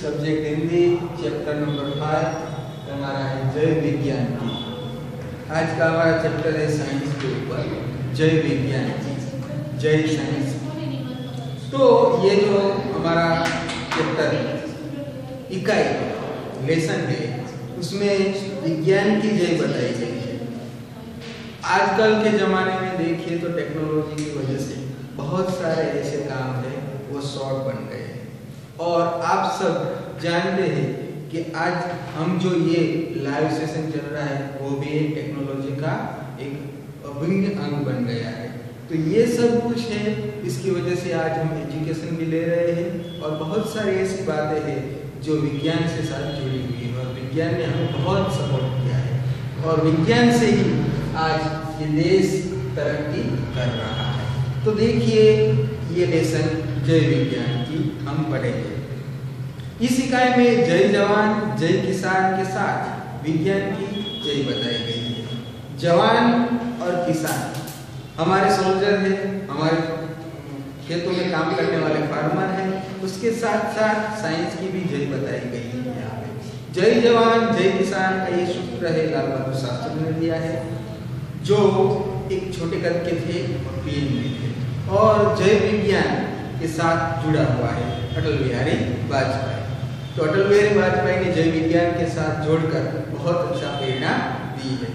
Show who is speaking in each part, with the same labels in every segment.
Speaker 1: Subject Hindi, chapter number 5 हमारा है जैव विज्ञान की। आज का हमारा चैप्टर है साइंस के ऊपर, जैव विज्ञान, जैव साइंस। तो ये जो हमारा चैप्टर इकाई लेसन है, उसमें विज्ञान की जय बताई गई है। आजकल के ज़माने में देखिए तो टेक्नोलॉजी की वजह से बहुत सारे ऐसे काम हैं वो शॉर्ट बन गए हैं, और आप सब जानते हैं कि आज हम जो ये लाइव सेशन चल रहा है वो भी एक टेक्नोलॉजी का एक अभिन्न अंग बन गया है। तो ये सब कुछ है, इसकी वजह से आज हम एजुकेशन भी ले रहे हैं और बहुत सारी ऐसी बातें हैं जो विज्ञान से साथ जुड़ी हुई है, और विज्ञान ने हमें बहुत सपोर्ट किया है, और विज्ञान से ही आज ये देश तरक्की कर रहा है। तो देखिए ये लेसन जय विज्ञान की हम पढ़ेंगे। इस इकाई में जय जवान जय किसान के साथ विज्ञान की जय बताई गई है। जवान और किसान हमारे सोल्जर हैं, हमारे खेतों में काम करने वाले फार्मर हैं, उसके साथ साथ साइंस की भी जय बताई गई है। यहाँ पे जय जवान जय किसान का ये सूत्र है लाल बहादुर शास्त्री ने दिया है, जो एक छोटे कद के थे और पीएम में थे, और जय विज्ञान के साथ जुड़ा हुआ है अटल बिहारी वाजपेयी। तो अटल बिहारी वाजपेयी ने जय विज्ञान के साथ जोड़कर बहुत अच्छा प्रेरणा दी है।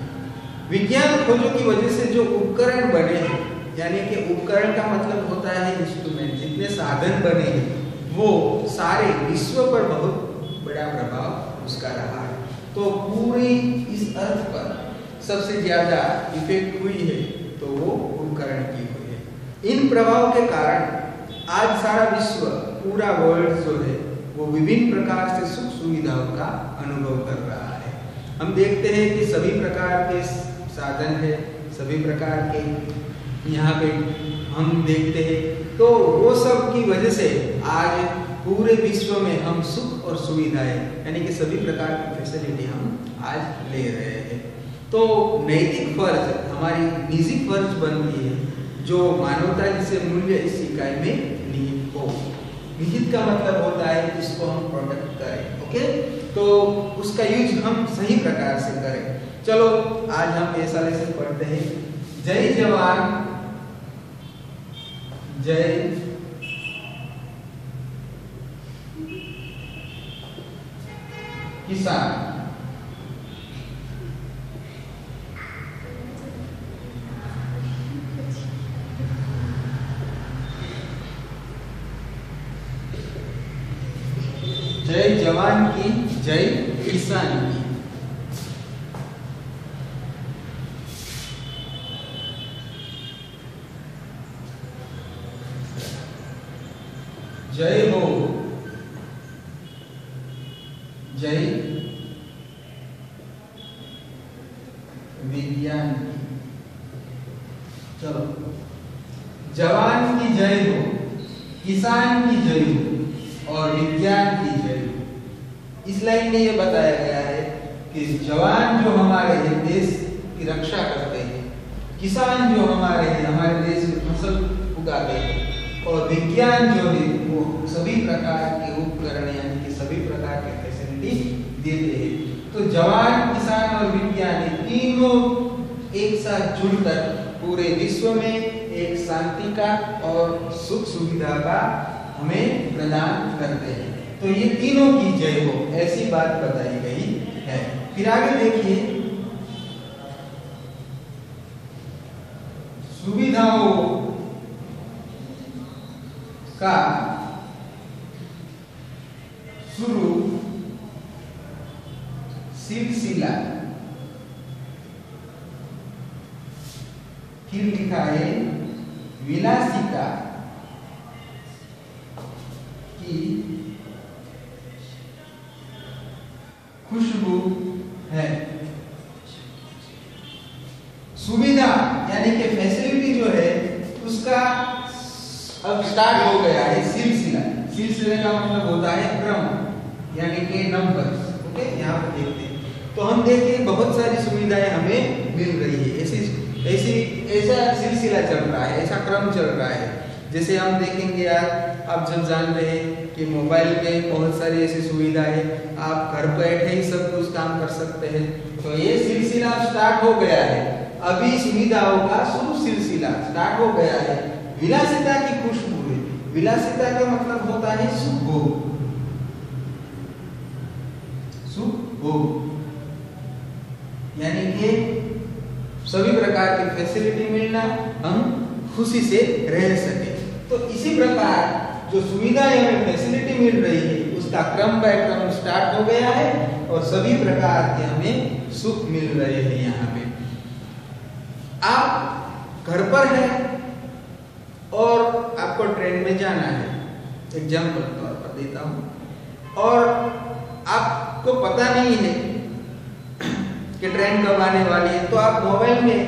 Speaker 1: विज्ञान खोजों की वजह से जो उपकरण बने हैं, यानी कि उपकरण का मतलब होता है इंस्ट्रूमेंट, जितने साधन बने हैं वो सारे विश्व पर बहुत बड़ा प्रभाव उसका रहा है। तो पूरी इस अर्थ पर सबसे ज्यादा इफेक्ट हुई है तो वो उपकरण की हुई है। इन प्रभाव के कारण आज सारा विश्व, पूरा वर्ल्ड जो है वो विभिन्न प्रकार से सुख सुविधाओं का अनुभव कर रहा है। हम देखते हैं कि सभी प्रकार के साधन है, सभी प्रकार के यहाँ पे हम देखते हैं, तो वो सब की वजह से आज पूरे विश्व में हम सुख और सुविधाएं, यानी कि सभी प्रकार की फैसिलिटी हम आज ले रहे हैं। तो नैतिक फर्ज, हमारी निजी फर्ज बनती है जो मानवता जिसे मूल्य इस इकाई में निहित हो। निहित का मतलब होता है इसको हम प्रोटेक्ट करें, ओके, तो उसका यूज हम सही प्रकार से करें। चलो आज हम ऐसा लेसन पढ़ते हैं, जय जवान जय किसान। जय जवान की जय किसान की। जय हो जय विज्ञान की। चलो, जवान की जय हो, किसान की जय हो और विज्ञान की जय हो। इस लाइन में ये बताया गया है कि जवान जो हमारे देश की रक्षा करते हैं, किसान जो हमारे देश में फसल उगाते हैं, और विज्ञान जो है वो सभी प्रकार के उपकरण यानी कि सभी प्रकार के फैसिलिटी देते हैं। तो जवान, किसान और विज्ञान, ये तीनों एक साथ जुड़कर पूरे विश्व में एक शांति का और सुख सुविधा का हमें प्रदान करते हैं। तो ये तीनों की जय हो, ऐसी बात बताई गई है। फिर आगे देखिए, सुविधाओं का शुरू सिलसिला, फिर लिखा है विलासिता की खुशबू है। सुविधा यानी कि फैसिलिटी जो है उसका अब स्टार्ट हो गया है सिलसिला। सिलसिले का मतलब होता है क्रम, यानी कि नंबर्स, ओके। यहाँ पर देखते हैं तो हम देखें बहुत सारी सुविधाएं हमें मिल रही है, ऐसा सिलसिला चल रहा है, ऐसा क्रम चल रहा है। जैसे हम देखेंगे यार, आप जब जान रहे हैं कि कि मोबाइल में बहुत सारी ऐसी सुविधा है, आप घर बैठे ही सब कुछ काम कर सकते हैं। तो ये सिलसिला स्टार्ट हो गया है, अभी सुविधाओं का शुरू सिलसिला स्टार्ट हो गया है। विलासिता की खुशबू है, विलासिता का मतलब होता है सुख भोग, सुख भोग यानी कि सभी प्रकार की फैसिलिटी मिलना, हम खुशी से रह सके। तो इसी प्रकार जो सुविधाएं हमें फैसिलिटी मिल रही है उसका क्रम बाय क्रम स्टार्ट हो गया है और सभी प्रकार के हमें सुख मिल रहे हैं। यहाँ पे आप घर पर हैं और आपको ट्रेन में जाना है, एग्जाम्पल तौर पर देता हूँ, और आपको पता नहीं है कि ट्रेन कब आने वाली है, तो आप मोबाइल में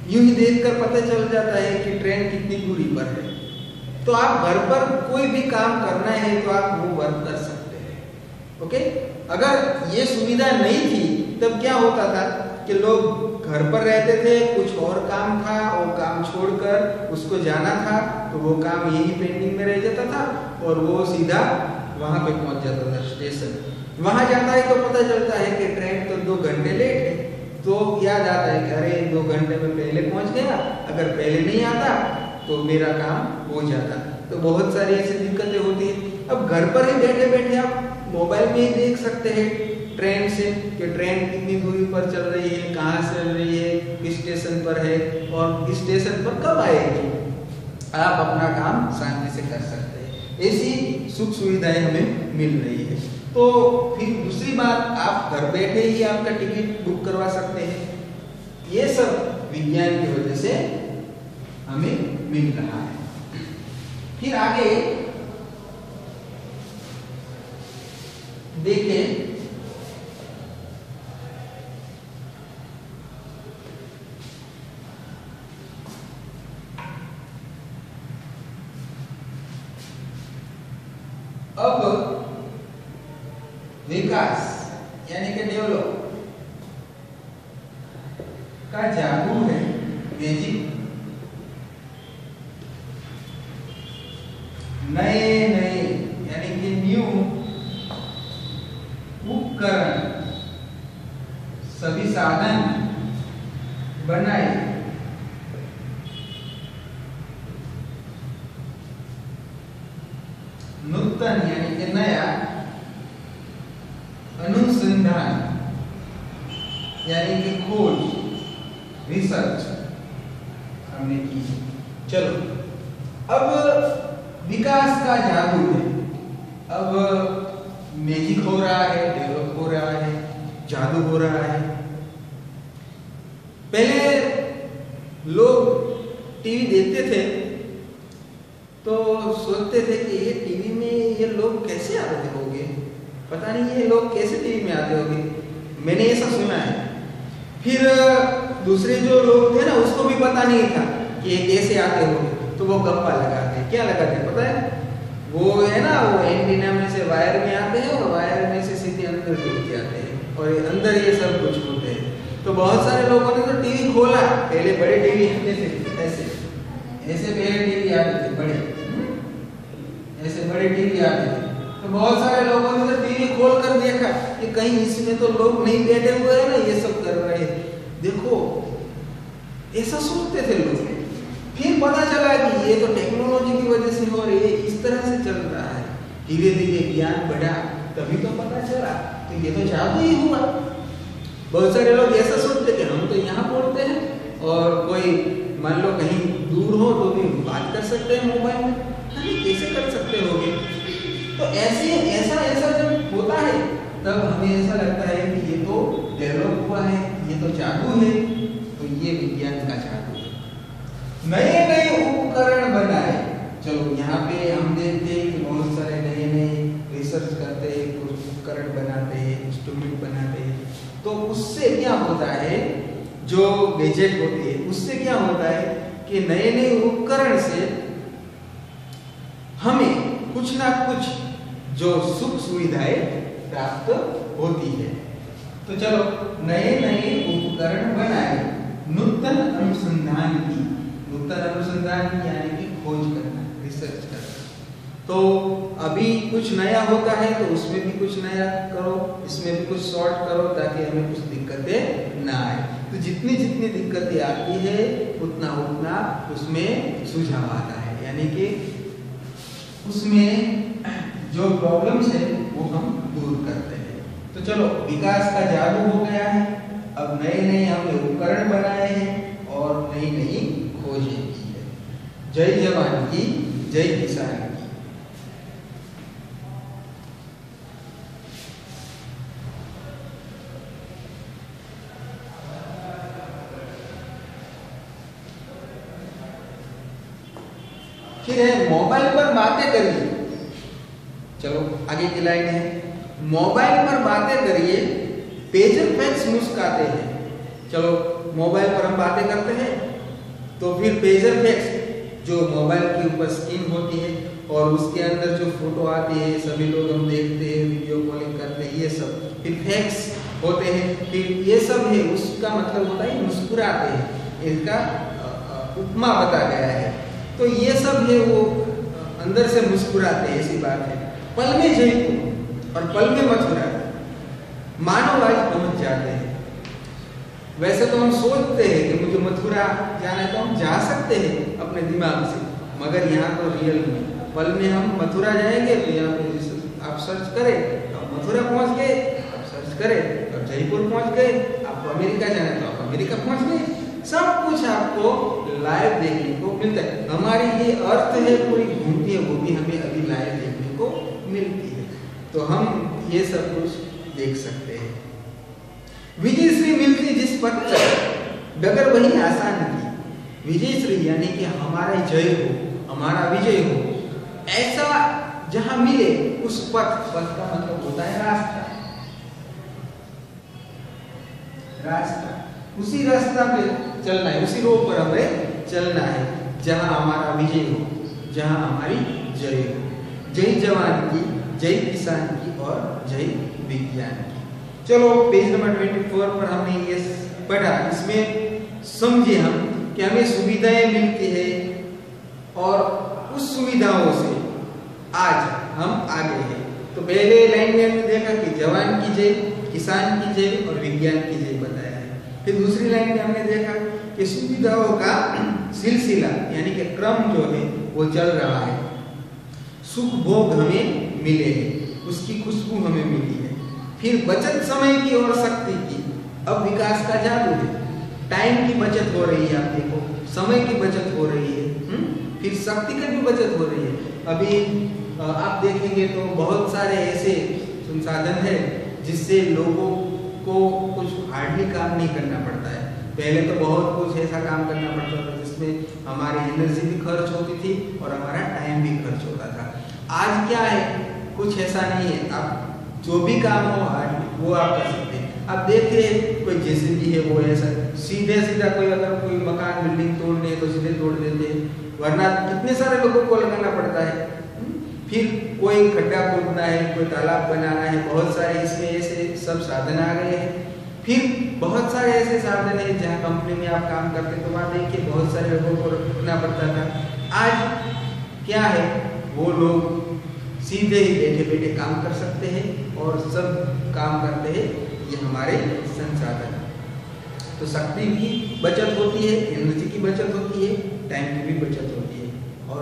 Speaker 1: यूं ही देखकर पता चल जाता है कि ट्रेन कितनी दूरी पर है। तो आप घर पर कोई भी काम करना है तो आप वो वर्क कर सकते हैं। ओके, अगर ये सुविधा नहीं थी तब क्या होता था कि लोग घर पर रहते थे, कुछ और काम था, वो काम छोड़कर उसको जाना था तो वो काम यही पेंडिंग में रह जाता था और वो सीधा वहां पे पहुंच जाता था स्टेशन। वहां जाता है तो पता चलता है कि ट्रेन तो 2 घंटे लेट है, तो याद आता है कि अरे 2 घंटे में पहले पहुंच गया, अगर पहले नहीं आता तो मेरा काम हो जाता। तो बहुत सारी ऐसी दिक्कतें होती हैं। अब घर पर ही बैठे बैठे आप मोबाइल में ही देख सकते हैं ट्रेन से कि ट्रेन कितनी दूरी पर चल रही है, कहाँ से चल रही है, किस स्टेशन पर है और किस स्टेशन पर कब आएगी। आप अपना काम शांति से कर सकते हैं। ऐसी सुख सुविधाएं हमें मिल रही है। तो फिर दूसरी बात, आप घर बैठे ही आपका टिकट बुक करवा सकते हैं। ये सब विज्ञान की वजह से हमें मिल रहा है। फिर आगे देखें, अब विकास यानी कि डेवलप का जादू है, मैजिक। नए नए यानी कि न्यू उपकरण, सभी साधन बनाए, नूतन यानी कि नया, अनुसंधान यानी कि खोज, रिसर्च हमने की। चलो, अब विकास का जादू है, अब मैजिक हो रहा है, डेवलप हो रहा है, जादू हो रहा है। पहले लोग टीवी देखते थे तो सोचते थे कि ये टीवी में ये लोग कैसे आते होंगे, पता नहीं ये लोग कैसे टीवी में आते होंगे, मैंने ऐसा सुना है। फिर दूसरे जो लोग थे ना, उसको भी पता नहीं था कि ये कैसे आते होंगे, तो वो गप्पा लगाते। क्या लगाते पता है? वो है ना, वो एंटीना में से वायर में आते हैं और वायर में से सीधे अंदर डूब जाते हैं और अंदर ये सब कुछ होते हैं। तो बहुत सारे लोगों ने तो टीवी खोला, पहले बड़े टीवी आते थे, ऐसे ऐसे पहले टीवी आते थे बड़े, ऐसे बड़े टीवी आते थे। तो बहुत सारे लोगों ने तो टीवी खोल कर देखा कि कहीं इसमें तो लोग नहीं बैठे हुए हैं ना, ये सब कर रहे हैं, देखो, ऐसा सोचते थे लोग। फिर पता चला कि ये तो टेक्नोलॉजी की वजह से हो रही है, इस तरह से चल रहा है। धीरे धीरे ज्ञान बढ़ा, तभी तो पता चला तो ये तो जादू ही हुआ। बहुत सारे लोग ऐसा सोचते कि हम तो यहाँ बोलते हैं और कोई मान लो कहीं दूर हो तो भी बात कर सकते हैं मोबाइल में, अरे कैसे कर सकते होगे। तो ऐसा जब होता है तब हमें ऐसा लगता है कि ये तो डेवलप हुआ है, ये तो जादू है। तो ये विज्ञान का जादू है। नए नए उपकरण बनाए। चलो यहाँ पे हम देखते हैं कि बहुत सारे नए नए रिसर्च करते हैं, कुछ उपकरण बनाते हैं, इंस्ट्रूमेंट बनाते हैं। तो उससे क्या होता है, जो गैजेट होती है उससे क्या होता है कि नए नए उपकरण से हमें कुछ ना कुछ जो सुख सुविधाएं प्राप्त होती है। तो चलो, नए नए उपकरण बनाए, नूतन अनुसंधान की, नूतन अनुसंधान यानी कि खोज करना, रिसर्च करना। तो अभी कुछ नया होता है तो उसमें भी कुछ नया करो, इसमें भी कुछ शॉर्ट करो ताकि हमें कुछ दिक्कतें ना आए। तो जितनी जितनी दिक्कतें आती है उतना उतना उसमें सुझाव आता है, यानी कि उसमें जो प्रॉब्लम्स है वो हम दूर करते हैं। तो चलो, विकास का जादू हो गया है। अब नए नए हमने उपकरण बनाए हैं और नई नई खोजें की है। जय जवान की, जय किसान की। फिर है मोबाइल पर बातें करिए। चलो आगे की लाइन है, मोबाइल पर बातें करिए, पेजर फैक्स मुस्काते हैं। चलो, मोबाइल पर हम बातें करते हैं तो फिर पेजर फैक्स जो मोबाइल के ऊपर स्क्रीन होती है और उसके अंदर जो फोटो आती है, सभी लोग हम देखते हैं, वीडियो कॉलिंग करते हैं, ये सब फिर फैक्स होते हैं। फिर ये सब है, उसका मतलब होता है मुस्कुराते हैं, इसका उपमा बता गया है। तो ये सब है वो अंदर से मुस्कुराते हैं, ऐसी बात है। पल में जयपुर और पल में मथुरा, मानव आज पहुंच जाते हैं। वैसे तो हम सोचते हैं कि मुझे मथुरा जाना है तो हम जा सकते हैं अपने दिमाग से, मगर यहाँ तो रियल में पल में हम मथुरा जाएंगे तो यहाँ पे आप सर्च करें तो मथुरा पहुंच गए, आप सर्च करें तो जयपुर पहुंच गए, आपको अमेरिका जाना है तो आप अमेरिका पहुंच गए। सब कुछ आपको लाइव देखने को मिलता है। हमारी ये अर्थ है पूरी घूमती है, वो भी हमें अभी लाइव देखने को मिलती है, तो हम ये सब कुछ देख सकते हैं। विजयश्री मिलती जिस पथ पर डगर वही आसान की। विजयश्री यानी कि हमारा जय हो, हमारा विजय हो, ऐसा जहां मिले उस पथ, पथ का मतलब होता है रास्ता, रास्ता, उसी रास्ता पे चलना है, उसी रोड पर हमें चलना है जहां हमारा विजय हो, जहां हमारी जय हो। जय जवान की, जय किसान की और जय विज्ञान की। चलो पेज नंबर 24 पर हमने ये पढ़ा। इसमें समझे हम कि हमें सुविधाएं मिलती है और उस सुविधाओं से आज हम आगे हैं। तो पहले लाइन में हमने देखा कि जवान की जय, किसान की जय और विज्ञान की जय बताया है। फिर दूसरी लाइन में हमने देखा कि सुविधाओं का सिलसिला यानी कि क्रम जो है वो चल रहा है। सुख भोग हमें मिले हैं, उसकी खुशबू हमें मिली है। फिर बचत समय की और शक्ति की, अब विकास का जादू है। टाइम की बचत हो रही है, आप देखो समय की बचत हो रही है, फिर शक्ति की भी बचत हो रही है। अभी आप देखेंगे तो बहुत सारे ऐसे संसाधन है जिससे लोगों को कुछ हार्डली काम नहीं करना पड़ता है। पहले तो बहुत कुछ ऐसा काम करना पड़ता था जिसमें हमारी एनर्जी भी खर्च होती थी और हमारा टाइम भी खर्च होता था। आज क्या है, कुछ ऐसा नहीं है, आप जो भी काम हो हार्डली वो आप कर सकते हैं। अब देखिए कोई जेसीबी है वो ऐसा सीधे सीधा कोई अगर कोई मकान बिल्डिंग तोड़ने है तो सीधे तोड़ देते हैं, वरना कितने सारे लोगों को लगाना पड़ता है। फिर कोई खड्डा खोदना है, कोई तालाब बनाना है, बहुत सारे इसमें ऐसे सब साधन आ गए हैं। फिर बहुत सारे ऐसे साधन है जहाँ कंपनी में आप काम करते तो वहाँ देखिए बहुत सारे लोगों को रुकना पड़ता था। आज क्या है, वो लोग सीधे ही बैठे बैठे काम कर सकते हैं और सब काम करते हैं, ये हमारे संसाधन। तो शक्ति की बचत होती है, एनर्जी की बचत होती है, टाइम की भी बचत होती है और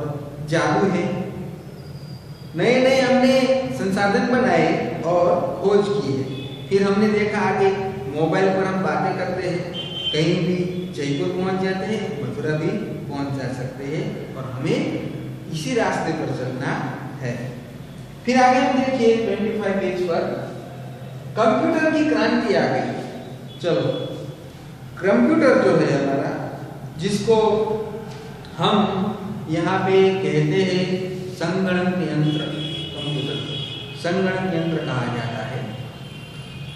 Speaker 1: जादू है। नए नए हमने संसाधन बनाए और खोज की है। फिर हमने देखा आगे मोबाइल पर हम बातें करते हैं, कहीं भी जयपुर पहुंच जाते हैं, मथुरा भी पहुंच जा सकते हैं और हमें इसी रास्ते पर चलना है। फिर आगे हम देखिए 25 पेज पर कंप्यूटर की क्रांति आ गई। चलो, कंप्यूटर जो है हमारा, जिसको हम यहाँ पे कहते हैं संगणक यंत्र, कंप्यूटर संगणक यंत्र कहा जाता है,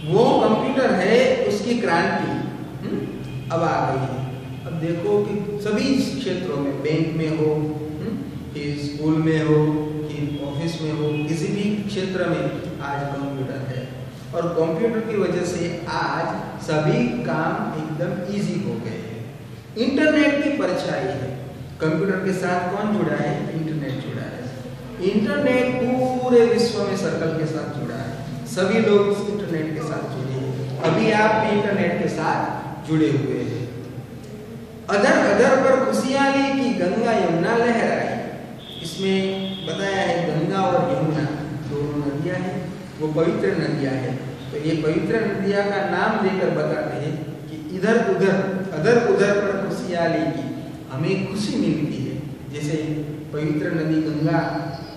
Speaker 1: वो कंप्यूटर है, उसकी क्रांति अब आ गई है। अब देखो कि सभी क्षेत्रों में, बैंक में हो, फिर स्कूल में हो, फिर ऑफिस में हो, किसी भी क्षेत्र में आज कंप्यूटर है और कंप्यूटर की वजह से आज सभी काम एकदम इजी हो गए हैं। इंटरनेट की परछाई है, कंप्यूटर के साथ कौन जुड़ा है, इंटरनेट जुड़ा है। इंटरनेट पूरे विश्व में सर्कल के साथ जुड़ा है, सभी लोग इस इंटरनेट के साथ जुड़े हैं, अभी आप भी इंटरनेट के साथ जुड़े हुए हैं। अधर अधर पर खुशहाली की गंगा यमुना लहराई, इसमें बताया है गंगा और यमुना दोनों नदियां हैं, वो पवित्र नदियां हैं। तो ये पवित्र नदियां का नाम देकर बताते हैं कि इधर उधर अधर उधर पर खुशहाली की हमें खुशी मिलती है। जैसे पवित्र नदी गंगा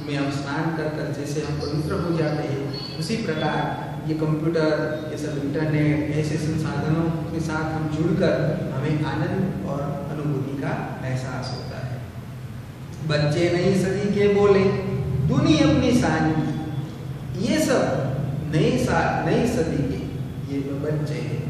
Speaker 1: में हम स्नान कर कर जैसे हम पवित्र हो जाते हैं, उसी प्रकार ये कंप्यूटर, ये सब इंटरनेट ऐसे संसाधनों के साथ हम जुड़कर हमें आनंद और अनुभूति का एहसास होता है। बच्चे नई सदी के बोले दुनिया अपनी शान की, ये सब नई सदी के ये जो बच्चे हैं,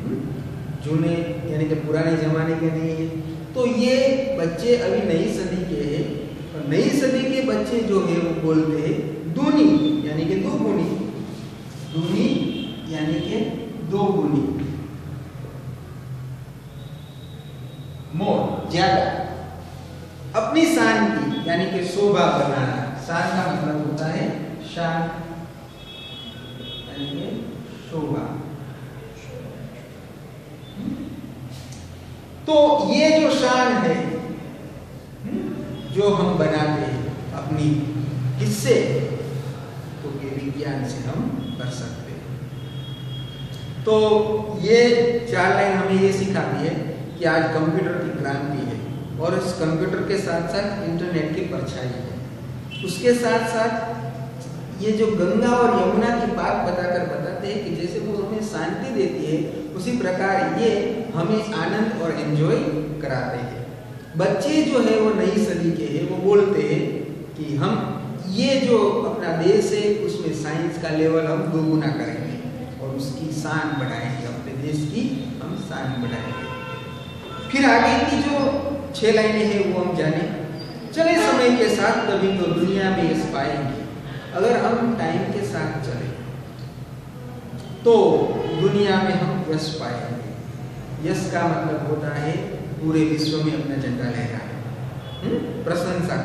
Speaker 1: जूने यानी कि पुराने जमाने के नहीं है, तो ये बच्चे अभी नई सदी के हैं। और नई सदी के बच्चे जो है वो बोलते हैं दूनी यानी कि दो गुनी, दूनी यानी कि दो गुनी, मोर ज्यादा, अपनी शान की यानी कि शोभा बनाना। शान का मतलब होता है शान यानी कि शोभा। तो ये जो शान है जो हम बनाते हैं अपनी किससे, तो ये विज्ञान से हम कर सकते हैं। तो ये 4 लाइन हमें ये सिखाती है कि आज कंप्यूटर की क्रांति है और इस कंप्यूटर के साथ साथ इंटरनेट की परछाई है। उसके साथ साथ ये जो गंगा और यमुना की बात बताते हैं कि जैसे वो हमें शांति देती है, उसी प्रकार ये हमें आनंद और एंजॉय कराते हैं। बच्चे जो है वो नई सदी के हैं, वो बोलते हैं कि हम ये जो अपना देश है उसमें साइंस का लेवल हम दोगुना करेंगे और उसकी शान बढ़ाएंगे, अपने देश की हम शान बढ़ाएंगे। फिर आगे की जो 6 लाइनें हैं वो हम जाने। चले समय के साथ तभी तो दुनिया में यश पाएंगे, अगर हम टाइम के साथ चले तो दुनिया में हम यश पाएंगे। यश का मतलब होता है पूरे विश्व में अपना झंडा लहराना, प्रशंसा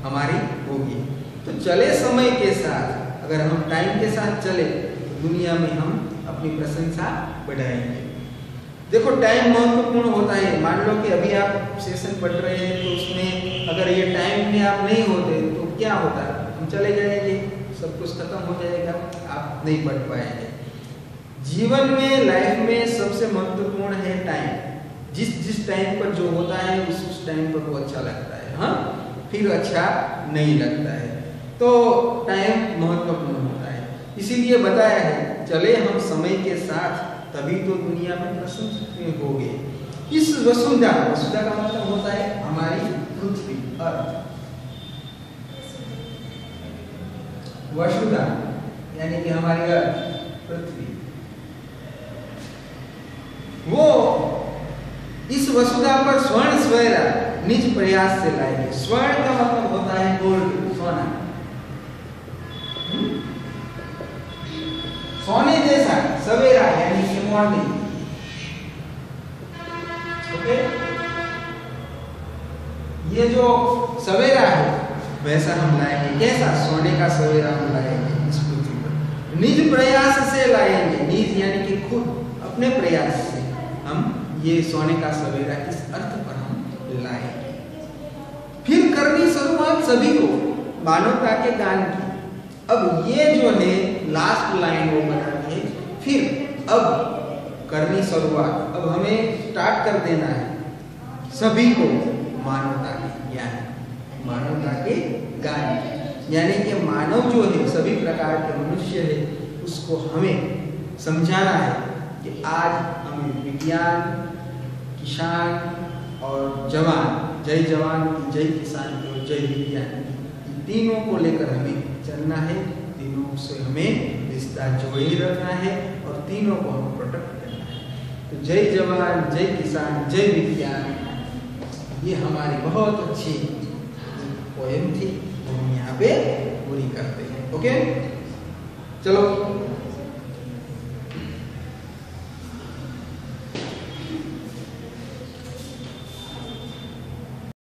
Speaker 1: हमारी होगी। तो चले समय के साथ, अगर हम टाइम के साथ चले तो दुनिया में हम अपनी प्रशंसा बढ़ाएंगे। देखो टाइम महत्वपूर्ण होता है। मान लो कि अभी आप सेशन पढ़ रहे हैं तो उसमें अगर ये टाइम में आप नहीं होते तो क्या होता, हम चले जाएंगे, सब कुछ खत्म हो जाएगा, आप नहीं पढ़ पाएंगे। जीवन में, लाइफ में सबसे महत्वपूर्ण है टाइम। जिस टाइम पर जो होता है उस टाइम पर वो अच्छा लगता है, हाँ, फिर अच्छा नहीं लगता है। तो टाइम महत्वपूर्ण होता है, इसीलिए बताया है चले हम समय के साथ तभी तो दुनिया में प्रशंसित होंगे। इस वसुधा का मतलब होता है हमारी पृथ्वी, अर्थ। वसुधा यानी कि हमारी अर्थ, पृथ्वी, वो इस वसुधा पर स्वर्ण सवेरा निज प्रयास से लाएंगे। स्वर्ण का मतलब होता है गोल्ड, सोना, सोने जैसा सवेरा यानी कि मॉर्निंग। ओके, ये जो सवेरा है वैसा हम लाएंगे। कैसा? सोने का सवेरा हम लाएंगे इस पृथ्वी पर, निज प्रयास से लाएंगे। निज यानी कि खुद, अपने प्रयास से हम ये सोने का सवेरा इस अर्थ पर हम लाएंगे। फिर करनी शुरुआत सभी को मानवता के गान की। अब ये जो है लास्ट लाइन वो बताती है, फिर अब करनी शुरुआत, अब हमें स्टार्ट कर देना है सभी को मानवता के ज्ञान, मानवता के गान, यानी कि मानव जो है सभी प्रकार के मनुष्य है, उसको हमें समझाना है कि आज हमें विज्ञान, किसान और जवान, जय जवान की, जय किसान की और जय विज्ञान की, तीनों को लेकर हमें चलना है। तीनों से हमें रिश्ता जोड़े रखना है और तीनों को हमें प्रोटेक्ट करना है। तो जय जवान, जय किसान, जय विज्ञान, ये हमारी बहुत अच्छी पोएम थी, वो हम यहाँ पे पूरी करते हैं। ओके, चलो।